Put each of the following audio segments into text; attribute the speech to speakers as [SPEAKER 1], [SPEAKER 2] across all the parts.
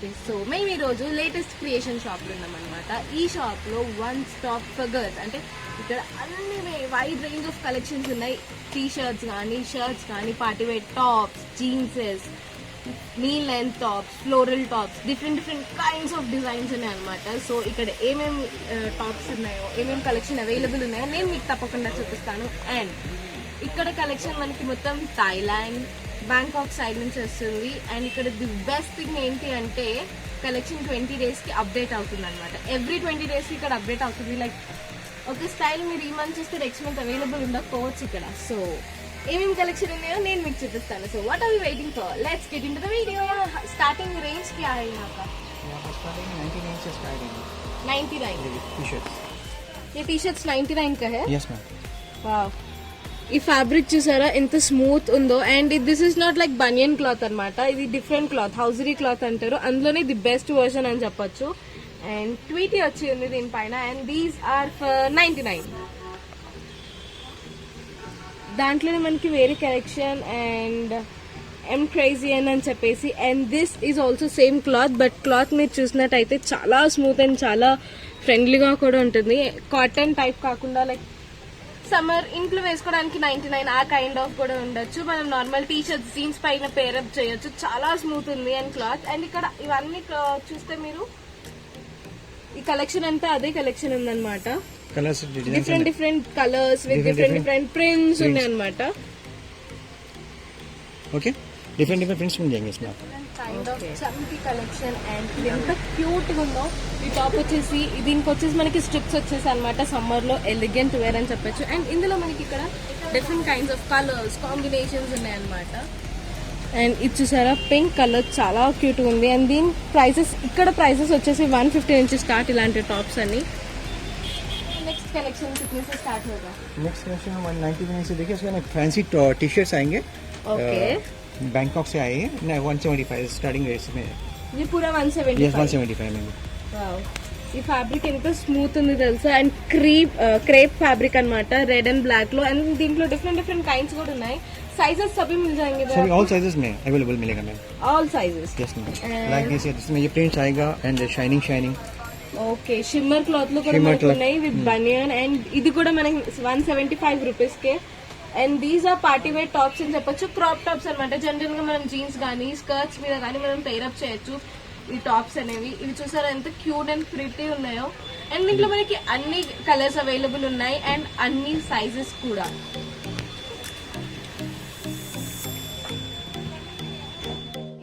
[SPEAKER 1] Okay, so మేము ఈరోజు latest creation షాప్లో ఉన్నామన్నమాట. ఈ షాప్లో వన్ స్టాప్ ఫర్ గర్ల్స్, అంటే ఇక్కడ అన్ని వైడ్ రేంజ్ ఆఫ్ కలెక్షన్స్ ఉన్నాయి. టీ షర్ట్స్ కానీ, షర్ట్స్ కానీ, party wear tops, jeanses, knee length tops, floral tops, different kinds of designs ఉన్నాయి అనమాట. సో ఇక్కడ ఏమేమి టాప్స్ ఉన్నాయో, ఏమేమి కలెక్షన్ అవైలబుల్ ఉన్నాయో నేను మీకు తప్పకుండా చూపిస్తాను. అండ్ ఇక్కడ కలెక్షన్ మనకి మొత్తం థాయిలాండ్, బ్యాంకాక్ సైడ్ నుంచి వస్తుంది. అండ్ ఇక్కడ ది బెస్ట్ థింగ్ ఏంటి అంటే కలెక్షన్ 20 days కి అప్డేట్ అవుతుంది అనమాట. ఎవ్రీ 20 days కి ఇక్కడ అప్డేట్ అవుతుంది. లైక్ ఒక స్టైల్ మీరు ఈ మంత్ చూస్తే నెక్స్ట్ మంత్ అవైలబుల్ ఉండకపోవచ్చు ఇక్కడ. సో ఏమేమి కలెక్షన్ ఉన్నాయో నేను మీకు చూపిస్తాను. So what are you waiting for, let's get into the video. Starting range क्या है यहाँ का?
[SPEAKER 2] 99 से स्टार्ट है
[SPEAKER 1] 99
[SPEAKER 2] टी-शर्ट्स.
[SPEAKER 1] ये टी-शर्ट्स 99 का है.
[SPEAKER 2] Yes ma'am.
[SPEAKER 1] వావ్, ఈ ఫ్యాబ్రిక్ చూసారా ఎంత స్మూత్ ఉందో. And this is not like banian cloth అనమాట, ఇది డిఫరెంట్ క్లాత్, హౌజరీ క్లాత్ అంటారు. అందులోనే ది బెస్ట్ వర్షన్ అని చెప్పొచ్చు. అండ్ ట్వీటీ వచ్చి ఉంది దీనిపైన. And these are for 99. దాంట్లోనే మనకి వేరే కలెక్షన్ అండ్ ఎం క్రేజీ అని చెప్పేసి. And this is also same cloth, but cloth మీరు చూసినట్టయితే చాలా స్మూత్ అండ్ చాలా ఫ్రెండ్లీగా కూడా ఉంటుంది. కాటన్ టైప్ కాకుండా లైక్ సమ్మర్ ఇంట్లో వేసుకోవడానికి 99 ఆ కైండ్ ఆఫ్ కూడా ఉండొచ్చు. మనం నార్మల్ టీ షర్ట్స్, జీన్స్ పైన పేరప్ చేయొచ్చు. చాలా స్మూత్ ఉంది అండ్ క్లాత్. అండ్ ఇక్కడ ఇవన్నీ చూస్తే మీరు ఈ కలెక్షన్ అంతా అదే కలెక్షన్ ఉందన్నమాట. Different colours with different prints ఉన్నాయి అనమాట.
[SPEAKER 2] ఓకే, డిఫరెంట్ ప్రింట్స్ मिल जाएंगे इसमें आपको.
[SPEAKER 1] Kind of chunky collection. And ఇది ఎంత క్యూట్ గా ఉందో. ఈ టాప్ వచ్చేసి దీనికి వచ్చేసి మనకి స్ట్రిప్స్ వచ్చేసి అనమాట. సమ్మర్ లో ఎలిగెంట్ వేర్ అని చెప్పొచ్చు. అండ్ ఇందులో మనకి ఇక్కడ different kinds of colours combinations ఉన్నాయన్నమాట. అండ్ ఇది చూసారా పింక్ కలర్ చాలా క్యూట్ ఉంది. అండ్ దీని ప్రైసెస్ ఇక్కడ ప్రైసెస్ వచ్చేసి 150 నుంచి స్టార్ట్ ఇలాంటి టాప్స్ అని. नेक्स्ट कलेक्शन कितने से स्टार्ट होगा?
[SPEAKER 2] नेक्स्ट कलेक्शन 199 से देखिए, इसमें फैंसी टी-शर्ट्स आएंगे.
[SPEAKER 1] ओके,
[SPEAKER 2] बैंकॉक से आए हैं. 175 स्टार्टिंग रेट में.
[SPEAKER 1] ये पूरा 175.
[SPEAKER 2] यस 175 में.
[SPEAKER 1] వావ్, ఈ ఫ్యాబ్రిక్ ఎంత స్మూత్ ఉంది తెలుసా. అండ్ క్రేప్ ఫ్యాబ్రిక్ అన్నమాట, రెడ్ అండ్ బ్లాక్ లో. అండ్ దీంట్లో డిఫరెంట్ కైండ్స్ కూడా ఉన్నాయి. साइजेस सभी मिल जाएंगे?
[SPEAKER 2] सभी ऑल साइजेस में अवेलेबल मिलेगा ma'am.
[SPEAKER 1] All sizes.
[SPEAKER 2] Yes ma'am. Like this इसमें ये प्रिंट्स आएगा and shining.
[SPEAKER 1] Okay, shimmer cloth లో కూడా మనకు ఉన్నాయి విత్ బనియన్. అండ్ ఇది కూడా మనకి 175 రూపీస్ కే. And these are party wear tops అని చెప్పొచ్చు. క్రాప్ టాప్స్ అనమాట. జనరల్ గా మనం జీన్స్ గానీ స్కర్ట్స్ మీద కానీ మనం పేరప్ చేయొచ్చు ఈ టాప్స్ అనేవి. ఇవి చూసారా ఎంత క్యూట్ అండ్ ప్రిటీ ఉన్నాయో. అండ్ దీంట్లో మనకి అన్ని కలర్స్ అవైలబుల్ ఉన్నాయి అండ్ అన్ని సైజెస్ కూడా.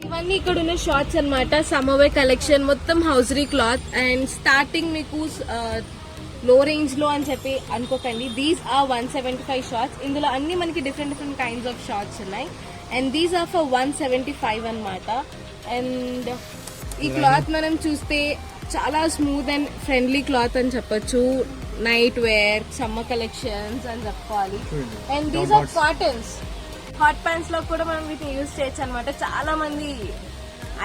[SPEAKER 1] ఇవన్నీ ఇక్కడ ఉన్న షార్ట్స్ అనమాట. సమ్మర్ కలెక్షన్ మొత్తం హౌజరీ క్లాత్. అండ్ స్టార్టింగ్ మీకు లో రేంజ్ లో అని చెప్పి అనుకోకండి. These are 175 shorts. ఇందులో అన్ని మనకి డిఫరెంట్ కైండ్స్ ఆఫ్ షార్ట్స్ ఉన్నాయి. అండ్ దీస్ ఆర్ ఫర్ 175 అనమాట. అండ్ ఈ క్లాత్ మనం చూస్తే చాలా స్మూత్ అండ్ ఫ్రెండ్లీ క్లాత్ అని చెప్పొచ్చు. నైట్ వేర్, సమ్మర్ కలెక్షన్స్ అని చెప్పుకోవాలి. And these are cottons. Hot pants లో కూడా మనం వీటిని యూజ్ చేయొచ్చు అనమాట. చాలా మంది,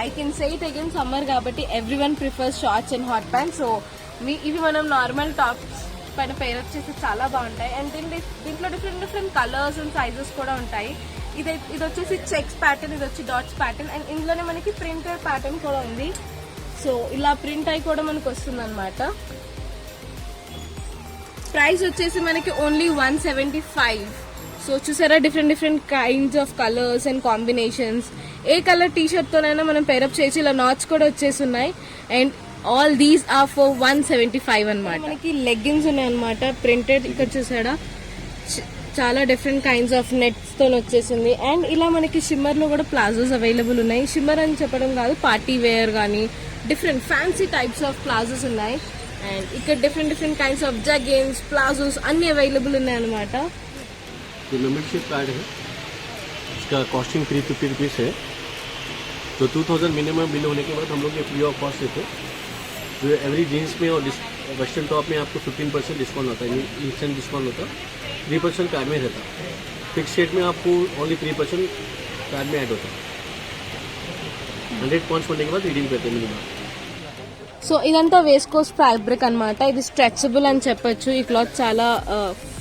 [SPEAKER 1] I can say it again, summer కాబట్టి everyone prefers shorts and hot pants. So ఇవి మనం నార్మల్ టాప్స్ పైన పేరప్ చేస్తే చాలా బాగుంటాయి. అండ్ దీంట్లో డిఫరెంట్ కలర్స్ అండ్ సైజెస్ కూడా ఉంటాయి. ఇది వచ్చేసి చెక్స్ ప్యాటర్న్, ఇది వచ్చి డాట్స్ ప్యాటర్న్. అండ్ ఇందులోనే మనకి ప్రింటెడ్ ప్యాటర్న్ కూడా ఉంది. సో ఇలా ప్రింట్ అయి కూడా మనకు వస్తుంది అనమాట. ప్రైస్ వచ్చేసి మనకి ఓన్లీ 175. సో చూసారా different kinds of colours and combinations. ఏ కలర్ టీ షర్ట్ తోనైనా మనం పేరప్ చేయొచ్చు. ఇలా నాట్స్ కూడా వచ్చేసి ఉన్నాయి. And all these are for 175 అనమాట. మనకి లెగ్గిన్స్ ఉన్నాయి అనమాట, ప్రింటెడ్. ఇక్కడ చూసారా చాలా డిఫరెంట్ కైండ్స్ ఆఫ్ నెట్స్ తో వచ్చేసింది. అండ్ ఇలా మనకి షిమ్మర్ లో కూడా ప్లాజోస్ అవైలబుల్ ఉన్నాయి. షిమ్మర్ అని చెప్పడం కాదు, పార్టీ వేర్ కానీ different fancy types of palazzos ఉన్నాయి. అండ్ ఇక్కడ డిఫరెంట్ కైండ్స్ ఆఫ్ జగిన్స్, ప్లాజోస్ అన్ని అవైలబుల్ ఉన్నాయి అనమాట.
[SPEAKER 3] जो मेम्बरशिप कार्ड है इसका कॉस्टिंग 350 रुपीज़ है. तो 2000 मिनिमम बिल होने के बाद हम लोग ये फ्री ऑफ कॉस्ट देते हैं. तो एवरी जीन्स में और वेस्टर्न टॉप में आपको 15% डिस्काउंट होता है. इंस्टेंट डिस्काउंट होता है. 3% कार्ड में रहता है. फिक्स रेट में आपको ओनली 3% कार्ड में ऐड होता है. 100 पॉइंट्स होने के बाद रिडीम करते हैं मिनिमम.
[SPEAKER 1] సో ఇదంతా వేస్కోస్ ఫ్యాబ్రిక్ అనమాట. ఇది స్ట్రెచబుల్ అని చెప్పొచ్చు. ఈ క్లాత్ చాలా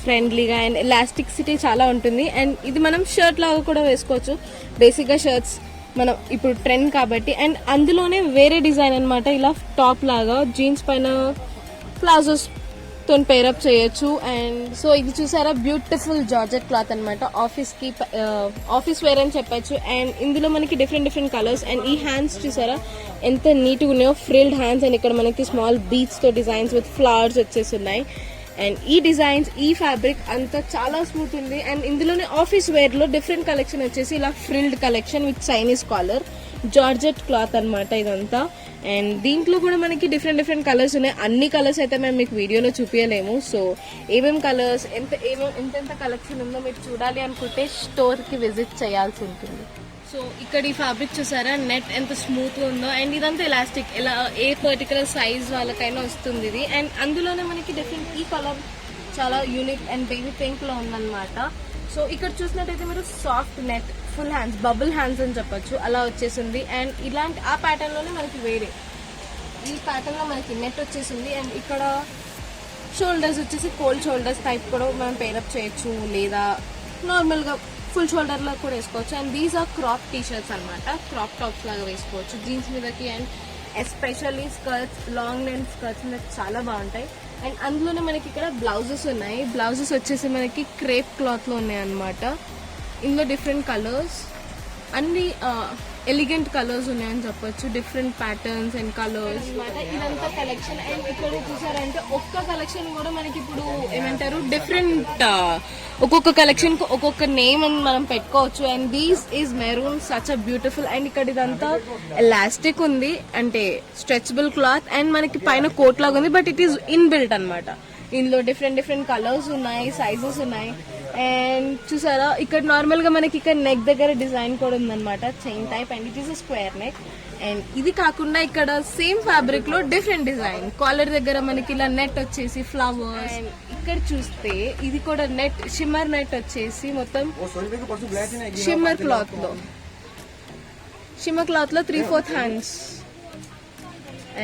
[SPEAKER 1] ఫ్రెండ్లీగా అండ్ ఎలాస్టిసిటీ చాలా ఉంటుంది. అండ్ ఇది మనం షర్ట్ లాగా కూడా వేసుకోవచ్చు. బేసిక్గా షర్ట్స్ మనం ఇప్పుడు ట్రెండ్ కాబట్టి. అండ్ అందులోనే వేరే డిజైన్ అన్నమాట, ఇలా టాప్ లాగా జీన్స్ పైన ప్లాజోస్ తో పేరప్ చేయొచ్చు. అండ్ సో ఇది చూసారా, బ్యూటిఫుల్ జార్జెట్ క్లాత్ అనమాట, ఆఫీస్ వేర్ అని చెప్పొచ్చు. అండ్ ఇందులో మనకి డిఫరెంట్ కలర్స్. అండ్ ఈ హ్యాండ్స్ చూసారా ఎంత నీట్గా ఉన్నాయో, ఫ్రిల్డ్ హ్యాండ్స్. అండ్ ఇక్కడ మనకి స్మాల్ బీడ్స్ తో డిజైన్స్ విత్ ఫ్లవర్స్ వచ్చేసి ఉన్నాయి. అండ్ ఈ డిజైన్స్, ఈ ఫ్యాబ్రిక్ అంతా చాలా స్మూత్ ఉంది. అండ్ ఇందులోనే ఆఫీస్ వేర్ లో డిఫరెంట్ కలెక్షన్ వచ్చేసి ఇలా frilled collection with Chinese collar, georgette cloth అన్నమాట ఇదంతా. అండ్ దీంట్లో కూడా మనకి డిఫరెంట్ కలర్స్ ఉన్నాయి. అన్ని కలర్స్ అయితే మేము మీకు వీడియోలో చూపించలేము. సో ఏమేం కలర్స్, ఎంతెంత కలెక్షన్ ఉందో మీరు చూడాలి అనుకుంటే స్టోర్ కి విజిట్ చేయాల్సి ఉంటుంది. సో ఇక్కడ ఈ ఫ్యాబ్రిక్ చూసారా నెట్ ఎంత స్మూత్ గా ఉందో. అండ్ ఇదంతా ఎలాస్టిక్, ఎలా ఏ పర్టికులర్ సైజ్ వాళ్ళకైనా వస్తుంది ఇది. అండ్ అందులోనే మనకి డిఫరెంట్, ఈ కలర్ చాలా యూనిక్ అండ్ బేబీ పింక్ లో ఉందన్నమాట. సో ఇక్కడ చూసినట్టయితే మీరు soft net, full hands, bubble hands అని చెప్పొచ్చు, అలా వచ్చేసింది. అండ్ ఇలాంటి ఆ ప్యాటర్న్ లోనే మనకి వేరే ఈ ప్యాటర్న్ లో మనకి నెట్ వచ్చేసింది. అండ్ ఇక్కడ షోల్డర్స్ వచ్చేసి కోల్డ్ షోల్డర్స్ టైప్ కూడా మనం పేరప్ చేయొచ్చు, లేదా నార్మల్ గా ఫుల్ షోల్డర్ లో కూడా వేసుకోవచ్చు. And these are crop T shirts అనమాట, క్రాప్ టాప్స్ లాగా వేసుకోవచ్చు జీన్స్ మీదకి. And especially skirts, long length skirts మీద చాలా బాగుంటాయి. అండ్ అందులోనే మనకి ఇక్కడ బ్లౌజెస్ ఉన్నాయి. బ్లౌజెస్ వచ్చేసి మనకి క్రేప్ క్లాత్ లో ఉన్నాయి అనమాట. ఇందులో డిఫరెంట్ కలర్స్, అన్ని ఎలిగెంట్ కలర్స్ ఉన్నాయని చెప్పొచ్చు, డిఫరెంట్ ప్యాటర్న్స్ అండ్ కలర్స్ అనమాట ఇదంతా కలెక్షన్. అండ్ ఇక్కడ చూసారంటే ఒక్క కలెక్షన్ కూడా మనకి ఇప్పుడు ఏమంటారు, డిఫరెంట్ ఒక్కొక్క కలెక్షన్ కు ఒక్కొక్క నేమ్ అని మనం పెట్టుకోవచ్చు. And these is maroon, such a beautiful. And ఇక్కడ ఇదంతా ఎలాస్టిక్ ఉంది, అంటే స్ట్రెచబుల్ క్లాత్. అండ్ మనకి పైన కోట్ లాగా ఉంది, but it is in built అనమాట. ఇందులో డిఫరెంట్ కలర్స్ ఉన్నాయి, సైజెస్ ఉన్నాయి. అండ్ చూసారా ఇక్కడ నార్మల్ గా మనకి ఇక్కడ నెక్ దగ్గర డిజైన్ కూడా ఉందన్నమాట, chain type. And it is a square neck. And ఇది కాకుండా ఇక్కడ సేమ్ ఫ్యాబ్రిక్ లో డిఫరెంట్ డిజైన్, కాలర్ దగ్గర మనకి ఇలా నెట్ వచ్చేసి ఫ్లవర్స్. అండ్ ఇక్కడ చూస్తే ఇది కూడా నెట్, షిమ్మర్ నెట్ వచ్చేసి మొత్తం షిమ్మర్ క్లాత్ లో 3/4 హ్యాండ్స్.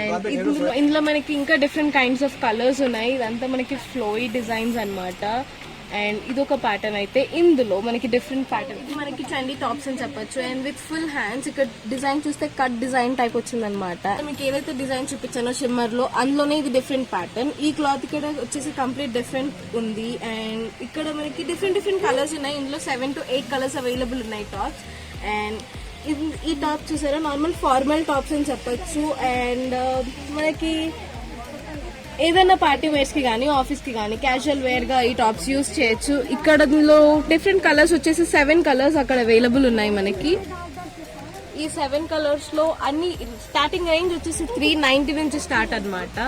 [SPEAKER 1] అండ్ ఇందులో మనకి ఇంకా డిఫరెంట్ కైండ్స్ ఆఫ్ కలర్స్ ఉన్నాయి. ఇదంతా మనకి ఫ్లోయి డిజైన్స్ అన్నమాట. అండ్ ఇదొక ప్యాటర్న్ అయితే, ఇందులో మనకి డిఫరెంట్ ప్యాటర్న్, ఇది మనకి చండీ టాప్స్ అని చెప్పొచ్చు. And with full hands. ఇక్కడ డిజైన్ చూస్తే కట్ డిజైన్ టైప్ వచ్చిందనమాట. మీకు ఏదైతే డిజైన్ చూపించానో షిమ్మర్ లో, అందులోనే ఇది డిఫరెంట్ ప్యాటర్న్. ఈ క్లాత్ ఇక్కడ వచ్చేసి కంప్లీట్ డిఫరెంట్ ఉంది. అండ్ ఇక్కడ మనకి డిఫరెంట్ కలర్స్ ఉన్నాయి. ఇందులో 7 to 8 కలర్స్ అవైలబుల్ ఉన్నాయి టాప్స్. అండ్ ఈ టాప్ చూసారా నార్మల్ ఫార్మల్ టాప్స్ అని చెప్పొచ్చు. అండ్ మనకి ఏదైనా పార్టీ వేర్స్ కి కానీ, ఆఫీస్ కి కానీ క్యాజువల్ వేర్ గా ఈ టాప్స్ యూజ్ చేయొచ్చు. ఇక్కడ డిఫరెంట్ కలర్స్ వచ్చేసి 7 కలర్స్ అక్కడ అవైలబుల్ ఉన్నాయి మనకి. ఈ 7 కలర్స్ లో అన్ని స్టార్టింగ్ రేంజ్ వచ్చేసి 390 నుంచి స్టార్ట్ అన్నమాట.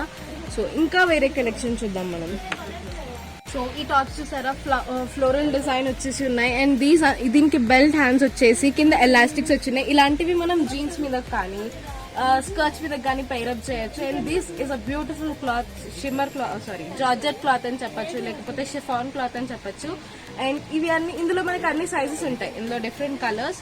[SPEAKER 1] సో ఇంకా వేరే కలెక్షన్ చూద్దాం మనం. సో ఈ టాప్స్ చూసారా ఫ్లోరల్ డిజైన్ వచ్చేసి ఉన్నాయి. అండ్ దీనికి బెల్ట్ హ్యాండ్స్ వచ్చేసి కింద ఎలాస్టిక్స్ వచ్చినాయి. ఇలాంటివి మనం జీన్స్ మీద కానీ స్కర్ట్స్ మీద కానీ పైరప్ చేయొచ్చు. And this is a beautiful cloth, shimmer cloth, georgette cloth అని చెప్పొచ్చు, లేకపోతే షిఫాన్ క్లాత్ అని చెప్పొచ్చు. అండ్ ఇవి అన్ని, ఇందులో మనకి అన్ని సైజెస్ ఉంటాయి, ఇందులో డిఫరెంట్ కలర్స్.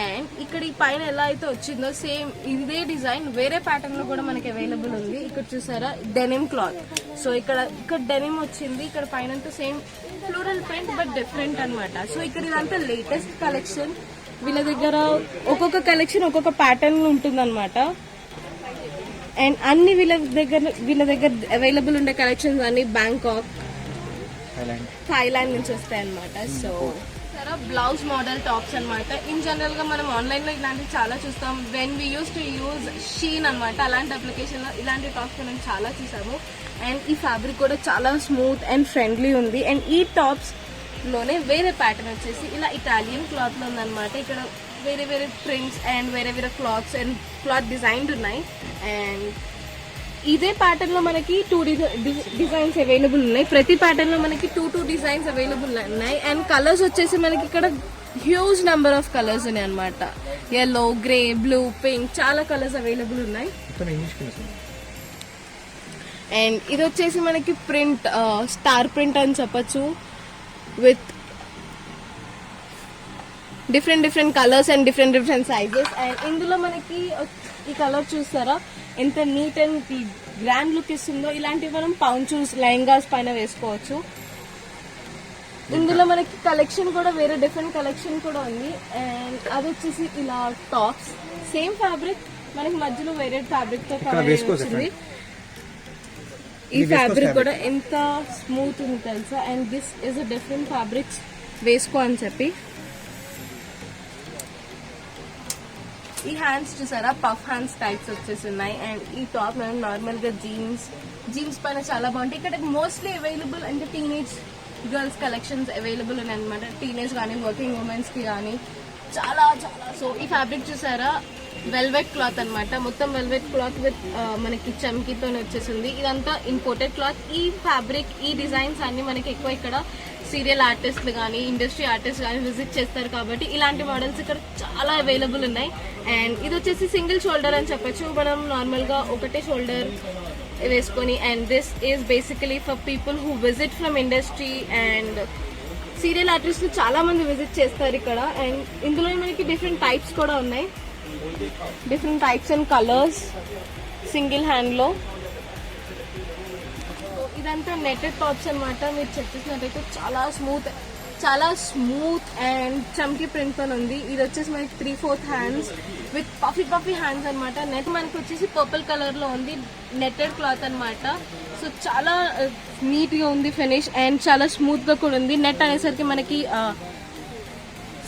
[SPEAKER 1] అండ్ ఇక్కడ ఈ పైన ఎలా అయితే వచ్చిందో సేమ్ ఇదే డిజైన్ వేరే ప్యాటర్న్ లో కూడా మనకి అవైలబుల్ ఉంది. ఇక్కడ చూసారా డెనిమ్ క్లాత్. సో ఇక్కడ డెనిమ్ వచ్చింది, ఇక్కడ పైన same floral print but different అన్నమాట. సో ఇక్కడ ఇదంతా లేటెస్ట్ కలెక్షన్. వీళ్ళ దగ్గర ఒక్కొక్క కలెక్షన్ ఒక్కొక్క ప్యాటర్న్ ఉంటుందన్నమాట. అండ్ అన్ని వీళ్ళ దగ్గర అవైలబుల్ ఉండే కలెక్షన్స్ అన్ని బ్యాంకాక్, థాయిలాండ్ నుంచి వస్తాయి అనమాట. సో బ్లౌజ్ మోడల్ టాప్స్ అనమాట. ఇన్ జనరల్ గా మనం ఆన్లైన్ లో ఇలాంటివి చాలా చూస్తాం. When we use to use Shein అనమాట, అలాంటి అప్లికేషన్ లో ఇలాంటి టాప్స్ మనం చాలా చూసాము. అండ్ ఈ ఫ్యాబ్రిక్ కూడా చాలా స్మూత్ అండ్ ఫ్రెండ్లీ ఉంది. అండ్ ఈ టాప్స్ లోనే వేరే ప్యాటర్న్ వచ్చేసి ఇలా ఇటాలియన్ క్లాత్ లో ఉందన్నమాట. ఇక్కడ వేరే ప్రింట్స్ అండ్ వేరే క్లాత్స్ అండ్ క్లాత్ డిజైన్డ్ ఉన్నాయి. అండ్ ఇదే ప్యాటర్న్ లో మనకి 2 డిజైన్స్ అవైలబుల్ ఉన్నాయి. ప్రతి ప్యాటర్న్ లో మనకి 2 డిజైన్స్ అవైలబుల్ ఉన్నాయి. అండ్ కలర్స్ వచ్చేసి మనకి ఇక్కడ హ్యూజ్ నెంబర్ ఆఫ్ కలర్స్ ఉన్నాయి అనమాట. yellow, గ్రే, బ్లూ, పింక్, చాలా కలర్స్ అవైలబుల్ ఉన్నాయి. అండ్ ఇది వచ్చేసి మనకి ప్రింట్, స్టార్ ప్రింట్ అని చెప్పొచ్చు, with different colours and different sizes. And ఇందులో మనకి ఈ కలర్ చూస్తారా ఎంత నీట్ అండ్ గ్రాండ్ లుక్ ఇస్తుందో. ఇలాంటివి మనం పౌంచూస్, లెహంగాస్ పైన వేసుకోవచ్చు. ఇందులో మనకి కలెక్షన్ కూడా వేరే డిఫరెంట్ కలెక్షన్ కూడా ఉంది. అండ్ అది వచ్చేసి ఇలా టాప్స్ సేమ్ ఫ్యాబ్రిక్ మనకి మధ్యలో వేరే ఫ్యాబ్రిక్ తో కవర్ వచ్చింది. ఈ ఫ్యాబ్రిక్ కూడా ఎంత స్మూత్ ఉంది తెలుసా. And this is a different fabrics వేసుకో అని చెప్పి. ఈ హ్యాండ్స్ చూసారా పఫ్ హ్యాండ్స్ టైప్స్ వచ్చేసి ఉన్నాయి. అండ్ ఈ టాప్ మనం నార్మల్ గా జీన్స్ పైన చాలా బాగుంటాయి. ఇక్కడ మోస్ట్లీ అవైలబుల్ అంటే టీనేజ్ గర్ల్స్ కలెక్షన్స్ అవైలబుల్ ఉన్నాయి అనమాట. టీనేజ్ కానీ వర్కింగ్ ఉమెన్స్ కి కానీ చాలా చాలా. సో ఈ ఫ్యాబ్రిక్ చూసారా వెల్వెట్ క్లాత్ అన్నమాట. మొత్తం వెల్వెట్ క్లాత్ విత్ మనకి చమ్కీతో వచ్చేసింది. ఇదంతా ఇంపోర్టెడ్ క్లాత్. ఈ ఫ్యాబ్రిక్ ఈ డిజైన్స్ అన్ని మనకి ఎక్కువ ఇక్కడ సీరియల్ ఆర్టిస్ట్లు కానీ ఇండస్ట్రీ ఆర్టిస్ట్ కానీ విజిట్ చేస్తారు కాబట్టి ఇలాంటి మోడల్స్ ఇక్కడ చాలా అవైలబుల్ ఉన్నాయి. అండ్ ఇది వచ్చేసి సింగిల్ షోల్డర్ అని చెప్పొచ్చు. మనం నార్మల్ గా ఒకటే షోల్డర్ వేసుకొని. And this is basically for people who visit from industry and serial ఆర్టిస్టులు చాలా మంది విజిట్ చేస్తారు ఇక్కడ. అండ్ ఇందులో మనకి డిఫరెంట్ టైప్స్ కూడా ఉన్నాయి. Different types and colours single hand లో. ఇదంతా నెట్టెడ్ టాప్స్ అనమాట. మీరు చెప్పేసినట్టయితే చాలా స్మూత్ అండ్ చమ్కీ ప్రింట్ తో ఉంది. ఇది వచ్చేసి మనకి 3/4 హ్యాండ్స్ విత్ పఫీ హ్యాండ్స్ అనమాట. నెట్ మనకి వచ్చేసి పర్పుల్ కలర్ లో ఉంది. నెట్టెడ్ క్లాత్ అనమాట. సో చాలా నీట్ గా ఉంది ఫినిష్ అండ్ చాలా స్మూత్ గా కూడా ఉంది. నెట్ అనేసరికి మనకి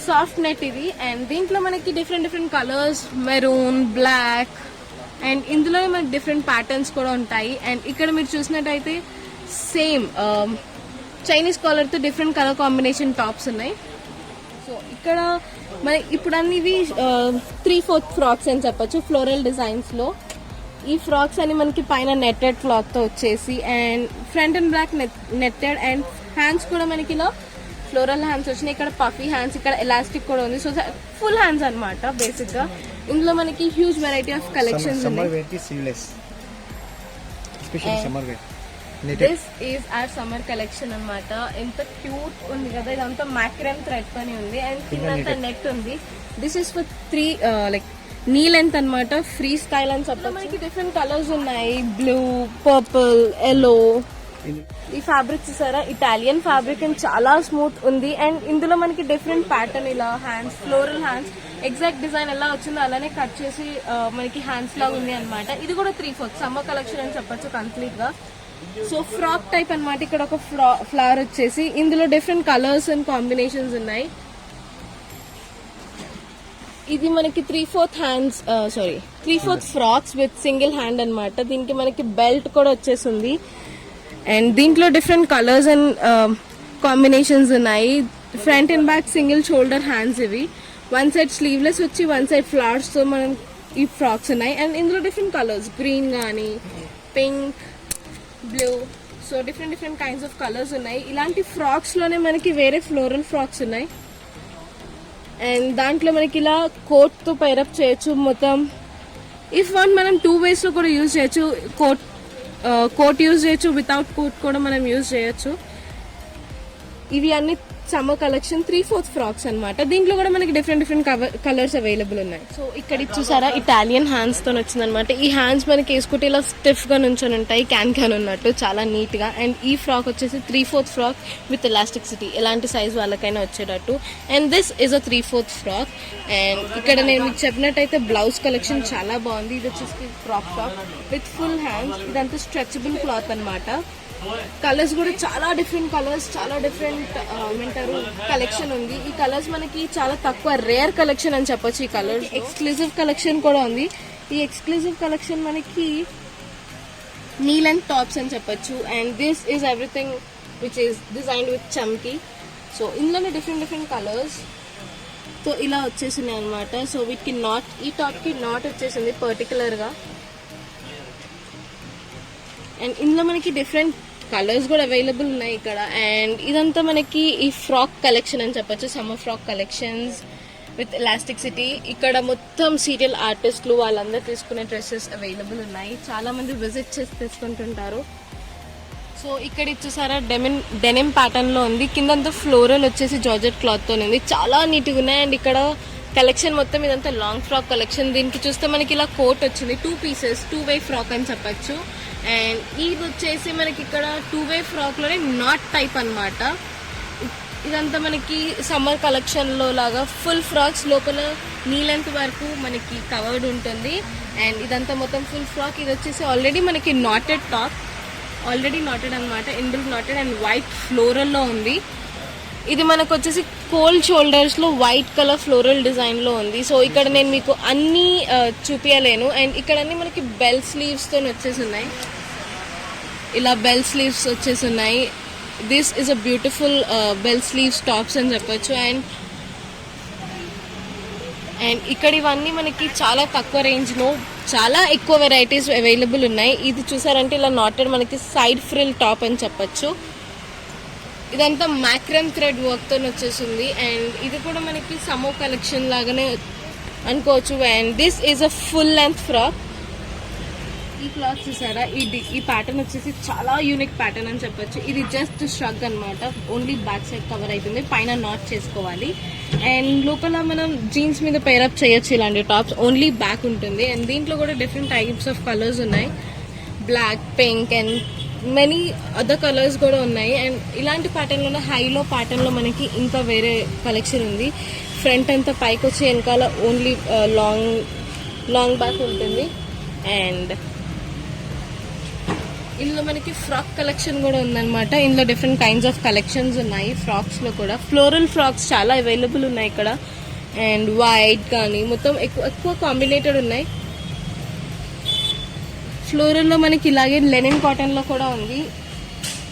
[SPEAKER 1] సాఫ్ట్ నెట్ ఇది. అండ్ దీంట్లో మనకి different colours maroon black and ఇందులో మనకి డిఫరెంట్ ప్యాటర్న్స్ కూడా ఉంటాయి. అండ్ ఇక్కడ మీరు చూసినట్టయితే సేమ్ చైనీస్ కాలర్ తో డిఫరెంట్ కలర్ కాంబినేషన్ టాప్స్ ఉన్నాయి. సో ఇక్కడ మన ఇప్పుడు అన్ని ఇవి 3/4 ఫ్రాక్స్ అని చెప్పొచ్చు ఫ్లోరల్ డిజైన్స్ లో. ఈ ఫ్రాక్స్ అని మనకి పైన నెట్టెడ్ క్లాత్ తో వచ్చేసి and front and back netted and hands కూడా మనకి ఇలా ఫ్లోరల్ హ్యాండ్స్ వచ్చినాయి. ఇక్కడ పఫీ హ్యాండ్స్, ఇక్కడ ఎలాస్టిక్ కూడా ఉంది. సో ఫుల్ హ్యాండ్స్ అనమాట బేసిక్ గా. ఇందులో మనకి హ్యూజ్ వెరైటీ ఆఫ్ కలెక్షన్స్ ఉన్నాయి. This is our summer collection అనమాట. ఎంత క్యూట్ ఉంది కదా. ఇదంతా మ్యాక్రమ్ థ్రెడ్ పని ఉంది అండ్ కింద నెట్ ఉంది. This is for 3 like knee length అనమాట. ఫ్రీ స్టైల్ అని చెప్పాలి. మనకి డిఫరెంట్ కలర్స్ ఉన్నాయి. Blue, purple, yellow. ఈ ఫ్యాబ్రిక్ చూసారా ఇటాలియన్ ఫ్యాబ్రిక్ అండ్ చాలా స్మూత్ ఉంది. అండ్ ఇందులో మనకి డిఫరెంట్ ప్యాటర్న్ ఇలా hands floral hands exact design ఎలా వచ్చిందో అలానే కట్ చేసి మనకి హ్యాండ్స్ లాగా ఉంది అనమాట. ఇది కూడా 3/4 సమ్మర్ కలెక్షన్ అని చెప్పొచ్చు కంప్లీట్ గా. సో ఫ్రాక్ టైప్ అనమాట. ఇక్కడ ఒక ఫ్లవర్ వచ్చేసి ఇందులో డిఫరెంట్ కలర్స్ అండ్ కాంబినేషన్స్ ఉన్నాయి. ఇది మనకి 3/4 ఫ్రాక్స్ విత్ సింగిల్ హ్యాండ్ అనమాట. దీనికి మనకి బెల్ట్ కూడా వచ్చేసింది. అండ్ దీంట్లో డిఫరెంట్ కలర్స్ అండ్ కాంబినేషన్స్ ఉన్నాయి. Front and back single shoulder hands ఇవి. వన్ సైడ్ స్లీవ్లెస్ వచ్చి వన్ సైడ్ ఫ్లవర్స్ తో మనం ఈ ఫ్రాక్స్ ఉన్నాయి. అండ్ ఇందులో డిఫరెంట్ కలర్స్ గ్రీన్ కానీ pink, blue. So different kinds of colours ఉన్నాయి. ఇలాంటి ఫ్రాక్స్ లోనే మనకి వేరే ఫ్లోరల్ ఫ్రాక్స్ ఉన్నాయి. అండ్ దాంట్లో మనకి ఇలా కోట్ తో పైరప్ చేయొచ్చు. మొత్తం ఇఫ్ వాంట్ మనం 2 ways లో కూడా యూజ్ చేయొచ్చు. కోట్ యూజ్ చేయొచ్చు, వితౌట్ కోట్ కూడా మనం యూజ్ చేయొచ్చు. ఇవి అన్ని సమ్మర్ కలెక్షన్ 3/4 ఫ్రాక్స్ అనమాట. దీంట్లో కూడా మనకి డిఫరెంట్ కలర్స్ అవైలబుల్ ఉన్నాయి. సో ఇక్కడ చూసారా ఇటాలియన్ హ్యాండ్స్ తో వచ్చింది అనమాట. ఈ హ్యాండ్స్ మనకి వేసుకుంటే ఇలా స్టిఫ్ గా నుంచొని ఉంటాయి, క్యాన్ ఉన్నట్టు చాలా నీట్ గా. అండ్ ఈ ఫ్రాక్ వచ్చేసి 3/4 ఫ్రాక్ విత్ ఎలాస్టిసిటీ, ఎలాంటి సైజ్ వాళ్ళకైనా వచ్చేటట్టు. And this is a 3/4 frock. And ఇక్కడ నేను మీకు చెప్పినట్టయితే బ్లౌజ్ కలెక్షన్ చాలా బాగుంది. ఇది వచ్చేసి crop top with full hands. ఇదంతా స్ట్రెచబుల్ క్లాత్ అనమాట. కలర్స్ కూడా చాలా డిఫరెంట్ కలర్స్, చాలా డిఫరెంట్ ఏమంటారు కలెక్షన్ ఉంది. ఈ కలర్స్ మనకి చాలా తక్కువ రేర్ కలెక్షన్ అని చెప్పొచ్చు. ఈ కలర్స్ ఎక్స్క్లూజివ్ కలెక్షన్ కూడా ఉంది. ఈ ఎక్స్క్లూజివ్ కలెక్షన్ మనకి నీ లెంత్ టాప్స్ అని చెప్పొచ్చు. And this is everything which is designed with chamki. So ఇందులోనే డిఫరెంట్ కలర్స్ తో ఇలా వచ్చేసినాయి అనమాట. సో వీటికి నాట్, ఈ టాప్ కి నాట్ వచ్చేసింది పర్టికులర్ గా. అండ్ ఇందులో మనకి డిఫరెంట్ కలర్స్ కూడా అవైలబుల్ ఉన్నాయి ఇక్కడ. అండ్ ఇదంతా మనకి ఈ ఫ్రాక్ కలెక్షన్ అని చెప్పొచ్చు. Summer frock collections with elasticity. ఇక్కడ మొత్తం సీరియల్ ఆర్టిస్టులు వాళ్ళందరూ తీసుకునే డ్రెస్సెస్ అవైలబుల్ ఉన్నాయి. చాలా మంది విజిట్ చేసి తీసుకుంటుంటారు. సో ఇక్కడ చూసారా డెనిమ్ ప్యాటర్న్ లో ఉంది. కిందంతా ఫ్లోరల్ వచ్చేసి జార్జెట్ క్లాత్ తో ఉంది. చాలా నీట్గా ఉన్నాయి. అండ్ ఇక్కడ కలెక్షన్ మొత్తం ఇదంతా లాంగ్ ఫ్రాక్ కలెక్షన్. దీనికి చూస్తే మనకి ఇలా కోట్ వచ్చింది. 2 pieces 2-way ఫ్రాక్ అని చెప్పచ్చు. అండ్ ఇది వచ్చేసి మనకి ఇక్కడ 2-way ఫ్రాక్ లోనే నాట్ టైప్ అనమాట. ఇదంతా మనకి సమ్మర్ కలెక్షన్లో లాగా ఫుల్ ఫ్రాక్స్ లోపల నీ లెంత్ వరకు మనకి కవర్డ్ ఉంటుంది. అండ్ ఇదంతా మొత్తం ఫుల్ ఫ్రాక్. ఇది వచ్చేసి ఆల్రెడీ మనకి నాటెడ్ టాప్, ఆల్రెడీ నాటెడ్ అనమాట, ఇన్బిల్ట్ నాటెడ్ అండ్ వైట్ ఫ్లోరల్లో ఉంది. ఇది మనకు వచ్చేసి కోల్డ్ షోల్డర్స్లో వైట్ కలర్ ఫ్లోరల్ డిజైన్లో ఉంది. సో ఇక్కడ నేను మీకు అన్నీ చూపించలేను. అండ్ ఇక్కడ అన్నీ మనకి బెల్ స్లీవ్స్తో వచ్చేసి ఉన్నాయి, ఇలా బెల్ స్లీవ్స్ వచ్చేసి ఉన్నాయి. This is a beautiful bell sleeves tops అని చెప్పొచ్చు. అండ్ ఇక్కడ ఇవన్నీ మనకి చాలా తక్కువ రేంజ్లో చాలా ఎక్కువ వెరైటీస్ అవైలబుల్ ఉన్నాయి. ఇది చూసారంటే ఇలా నాటెడ్ మనకి సైడ్ ఫ్రిల్ టాప్ అని చెప్పొచ్చు. ఇదంతా మ్యాక్రమ్ థ్రెడ్ వర్క్తో వచ్చేసింది. అండ్ ఇది కూడా మనకి సమో కలెక్షన్ లాగానే అనుకోవచ్చు. And this is a full length frock. ఈ క్లాత్ చూసారా, ఈ ప్యాటర్న్ వచ్చేసి చాలా యూనిక్ ప్యాటర్న్ అని చెప్పొచ్చు. ఇది జస్ట్ షగ్ అనమాట, ఓన్లీ బ్యాక్ సైడ్ కవర్ అవుతుంది, పైన నాట్ చేసుకోవాలి. అండ్ లోపల మనం జీన్స్ మీద పేరప్ చేయొచ్చు ఇలాంటి టాప్స్, ఓన్లీ బ్యాక్ ఉంటుంది. అండ్ దీంట్లో కూడా డిఫరెంట్ టైప్స్ ఆఫ్ కలర్స్ ఉన్నాయి, black, pink and many other colours కూడా ఉన్నాయి. అండ్ ఇలాంటి ప్యాటర్న్లో హైలో ప్యాటర్న్లో మనకి ఇంకా వేరే కలెక్షన్ ఉంది. ఫ్రంట్ అంతా పైకి వచ్చి వెనకాల ఓన్లీ లాంగ్ బ్యాక్ ఉంటుంది. అండ్ ఇందులో మనకి ఫ్రాక్ కలెక్షన్ కూడా ఉందన్నమాట. ఇందులో డిఫరెంట్ కైండ్స్ ఆఫ్ కలెక్షన్స్ ఉన్నాయి. ఫ్రాక్స్లో కూడా ఫ్లోరల్ ఫ్రాక్స్ చాలా అవైలబుల్ ఉన్నాయి ఇక్కడ. అండ్ వైట్ కానీ మొత్తం ఎక్కువ కాంబినేటెడ్ ఉన్నాయి. ఫ్లోరల్లో మనకి ఇలాగే లెనిన్ కాటన్లో కూడా ఉంది.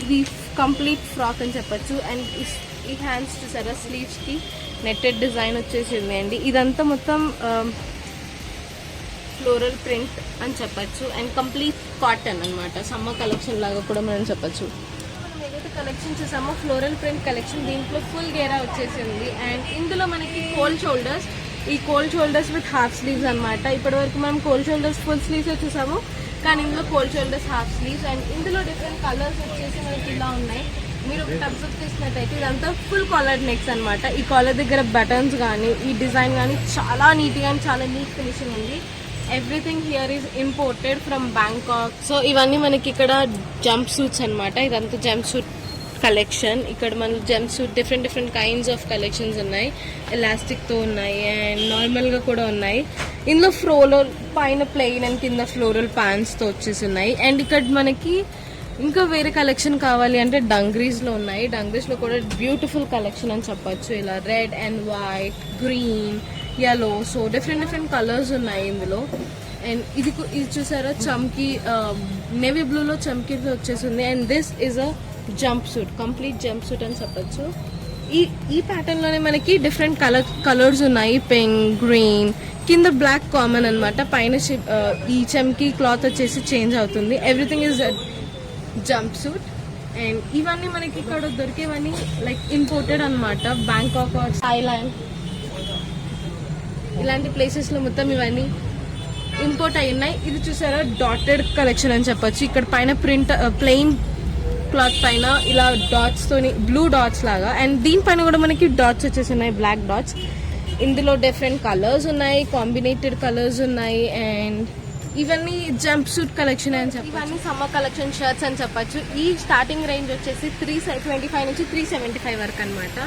[SPEAKER 1] ఇది కంప్లీట్ ఫ్రాక్ అని చెప్పచ్చు. అండ్ ఈ హ్యాండ్స్ చూసారా, స్లీవ్స్కి నెట్టెడ్ డిజైన్ వచ్చేసింది అండి. ఇదంతా మొత్తం ఫ్లోరల్ ప్రింట్ అని చెప్పచ్చు. అండ్ కంప్లీట్ కాటన్ అనమాట, సమ్మర్ కలెక్షన్ లాగా కూడా మనం చెప్పచ్చు. మనం ఏదైతే కలెక్షన్ చూసామో ఫ్లోరల్ ప్రింట్ కలెక్షన్, దీంట్లో ఫుల్ గేరా వచ్చేసింది. అండ్ ఇందులో మనకి కోల్డ్ షోల్డర్స్, ఈ cold shoulders with half sleeves అనమాట. ఇప్పటి వరకు మనం కోల్డ్ షోల్డర్స్ ఫుల్ స్లీవ్స్ చూసాము, కానీ ఇందులో cold shoulders half sleeves. And ఇందులో డిఫరెంట్ కలర్స్ వచ్చేసి మనకి ఇలా ఉన్నాయి. మీరు ఒకటి అబ్జర్వ్ చేసినట్టయితే ఇదంతా ఫుల్ కాలర్ నెక్స్ అనమాట. ఈ కాలర్ దగ్గర బటన్స్ కానీ ఈ డిజైన్ కానీ చాలా నీట్గా అండ్ చాలా నీట్ ఫినిషింగ్ ఉంది. Everything here is imported from Bangkok. So ఇవన్నీ మనకి ఇక్కడ జంప్ సూట్స్ అనమాట. ఇదంతా జంప్ సూట్ కలెక్షన్. ఇక్కడ మన jump suit different kinds of collections ఉన్నాయి. ఎలాస్టిక్తో ఉన్నాయి అండ్ నార్మల్గా కూడా ఉన్నాయి. ఇందులో ఫ్లోరల్ పైన ప్లెయిన్ అండ్ కింద ఫ్లోరల్ ప్యాంట్స్తో వచ్చేసి ఉన్నాయి. అండ్ ఇక్కడ మనకి ఇంకా వేరే కలెక్షన్ కావాలి అంటే డంగ్రీస్లో ఉన్నాయి. డంగ్రీస్లో కూడా బ్యూటిఫుల్ కలెక్షన్ అని చెప్పొచ్చు. ఇలా red and white, green, yellow, so different colours ఉన్నాయి ఇందులో. అండ్ ఇది చూసారా, చమ్కీ నేవీ బ్లూలో చమ్కీతో వచ్చేసింది. And this is a jump suit, complete jump suit అని చెప్పచ్చు. ఈ ప్యాటర్న్లోనే మనకి డిఫరెంట్ కలర్స్ ఉన్నాయి, పింక్, గ్రీన్, కింద బ్లాక్ కామన్ అనమాట. పైన ఈ చమ్కీ క్లాత్ వచ్చేసి చేంజ్ అవుతుంది. Everything is jump suit. And ఇవన్నీ మనకి ఇక్కడ దొరికేవన్నీ లైక్ ఇంపోర్టెడ్ అనమాట. బ్యాంకాక్ ఆర్ థాయిలాండ్ ఇలాంటి ప్లేసెస్లో మొత్తం ఇవన్నీ ఇంపోర్ట్ అయి ఉన్నాయి. ఇది చూసారా, డాటెడ్ కలెక్షన్ అని చెప్పొచ్చు. ఇక్కడ పైన ప్రింట్ ప్లెయిన్ క్లాత్ పైన ఇలా డాట్స్తోని బ్లూ డాట్స్ లాగా. అండ్ దీనిపైన కూడా మనకి డాట్స్ వచ్చేసి ఉన్నాయి, బ్లాక్ డాట్స్. ఇందులో డిఫరెంట్ కలర్స్ ఉన్నాయి, కాంబినేటెడ్ కలర్స్ ఉన్నాయి. అండ్ ఇవన్నీ జంప్ సూట్ కలెక్షన్ అని చెప్పి ఇవన్నీ సమ్మర్ కలెక్షన్ షర్ట్స్ అని చెప్పచ్చు. ఈ స్టార్టింగ్ రేంజ్ వచ్చేసి 325 నుంచి 375 వరకు అనమాట.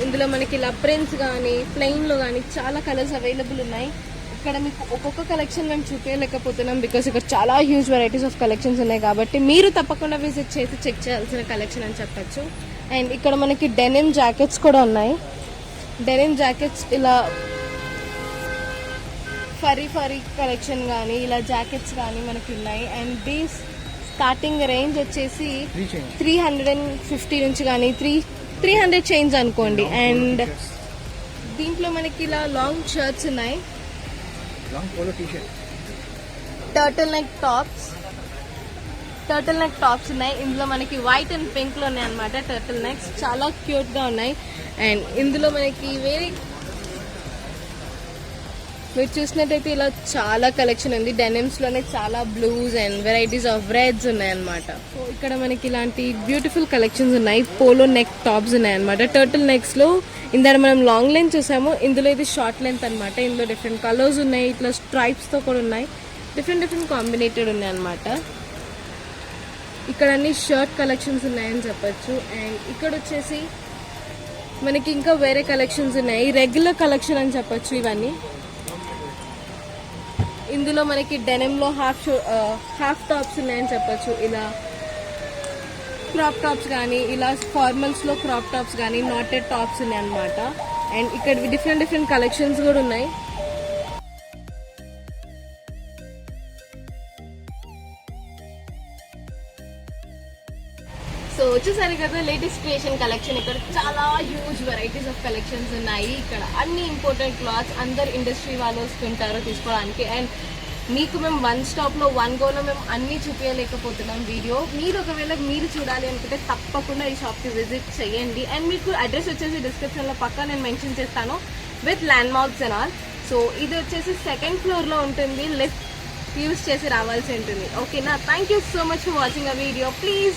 [SPEAKER 1] ఇందులో మనకి ఇలా ప్రింట్స్ కానీ ప్లెయిన్లో కానీ చాలా కలర్స్ అవైలబుల్ ఉన్నాయి. ఇక్కడ మీకు ఒక్కొక్క కలెక్షన్ మేము చూపించలేకపోతున్నాం బికాస్ ఇక్కడ చాలా హ్యూజ్ వెరైటీస్ ఆఫ్ కలెక్షన్స్ ఉన్నాయి. కాబట్టి మీరు తప్పకుండా విజిట్ చేసి చెక్ చేయాల్సిన కలెక్షన్ అని చెప్పచ్చు. అండ్ ఇక్కడ మనకి డెనిమ్ జాకెట్స్ కూడా ఉన్నాయి. డెనిమ్ జాకెట్స్ ఇలా ఫరీ కలెక్షన్ కానీ ఇలా జాకెట్స్ కానీ మనకి ఉన్నాయి. అండ్ దీస్ స్టార్టింగ్ రేంజ్ వచ్చేసి 350 నుంచి కానీ 300 చేంజ్ అనుకోండి. అండ్ దీంట్లో మనకి ఇలా లాంగ్ షర్ట్స్ ఉన్నాయి, టర్టిల్ నెక్ టాప్స్ ఉన్నాయి. ఇందులో మనకి వైట్ అండ్ పింక్ లో ఉన్నాయి అనమాట. టర్టిల్ నెక్స్ చాలా క్యూట్ గా ఉన్నాయి. అండ్ ఇందులో మనకి మీరు చూసినట్టయితే ఇలా చాలా కలెక్షన్ ఉంది. డెనిమ్స్ లోనే చాలా blues and varieties of reds ఉన్నాయన్నమాట. సో ఇక్కడ మనకి ఇలాంటి బ్యూటిఫుల్ కలెక్షన్స్ ఉన్నాయి. పోలో నెక్ టాప్స్ ఉన్నాయన్నమాట. టర్టిల్ నెక్స్ లో ఇందాక మనం లాంగ్ లెంత్ చూసాము, ఇందులో ఇది షార్ట్ లెంత్ అనమాట. ఇందులో డిఫరెంట్ కలర్స్ ఉన్నాయి, ఇట్లా స్ట్రైప్స్ తో కూడా ఉన్నాయి. డిఫరెంట్ కాంబినేటెడ్ ఉన్నాయి అనమాట. ఇక్కడ అన్ని షర్ట్ కలెక్షన్స్ ఉన్నాయని చెప్పచ్చు. అండ్ ఇక్కడ వచ్చేసి మనకి ఇంకా వేరే కలెక్షన్స్ ఉన్నాయి, రెగ్యులర్ కలెక్షన్ అని చెప్పొచ్చు ఇవన్నీ. ఇందులో మనకి డెనిమ్లో హాఫ్ టాప్స్ ఉన్నాయని చెప్పొచ్చు. ఇలా క్రాప్ టాప్స్ కానీ, ఇలా ఫార్మల్స్లో క్రాప్ టాప్స్ కానీ, నాటెడ్ టాప్స్ ఉన్నాయి అనమాట. అండ్ ఇక్కడ డిఫరెంట్ కలెక్షన్స్ కూడా ఉన్నాయి. సో వచ్చేసరి కదా లేటెస్ట్ క్రియేషన్ కలెక్షన్. ఇక్కడ చాలా హ్యూజ్ వెరైటీస్ ఆఫ్ కలెక్షన్స్ ఉన్నాయి. ఇక్కడ అన్ని ఇంపోర్టెడ్ క్లాత్స్, అందరు ఇండస్ట్రీ వాళ్ళు వస్తుంటారు తీసుకోవడానికి. అండ్ మీకు మేము వన్ స్టాప్లో వన్ గోలో మేము అన్నీ చూపించలేకపోతున్నాం వీడియో. మీరు ఒకవేళ మీరు చూడాలి అనుకుంటే తప్పకుండా ఈ షాప్కి విజిట్ చేయండి. అండ్ మీకు అడ్రస్ వచ్చేసి డిస్క్రిప్షన్లో పక్కా నేను మెన్షన్ చేస్తాను with land marks and all. So ఇది వచ్చేసి 2nd ఫ్లోర్లో ఉంటుంది. లిఫ్ట్ యూజ్ చేసి రావాల్సి ఉంటుంది. ఓకేనా? Thank you so much for watching a video. Please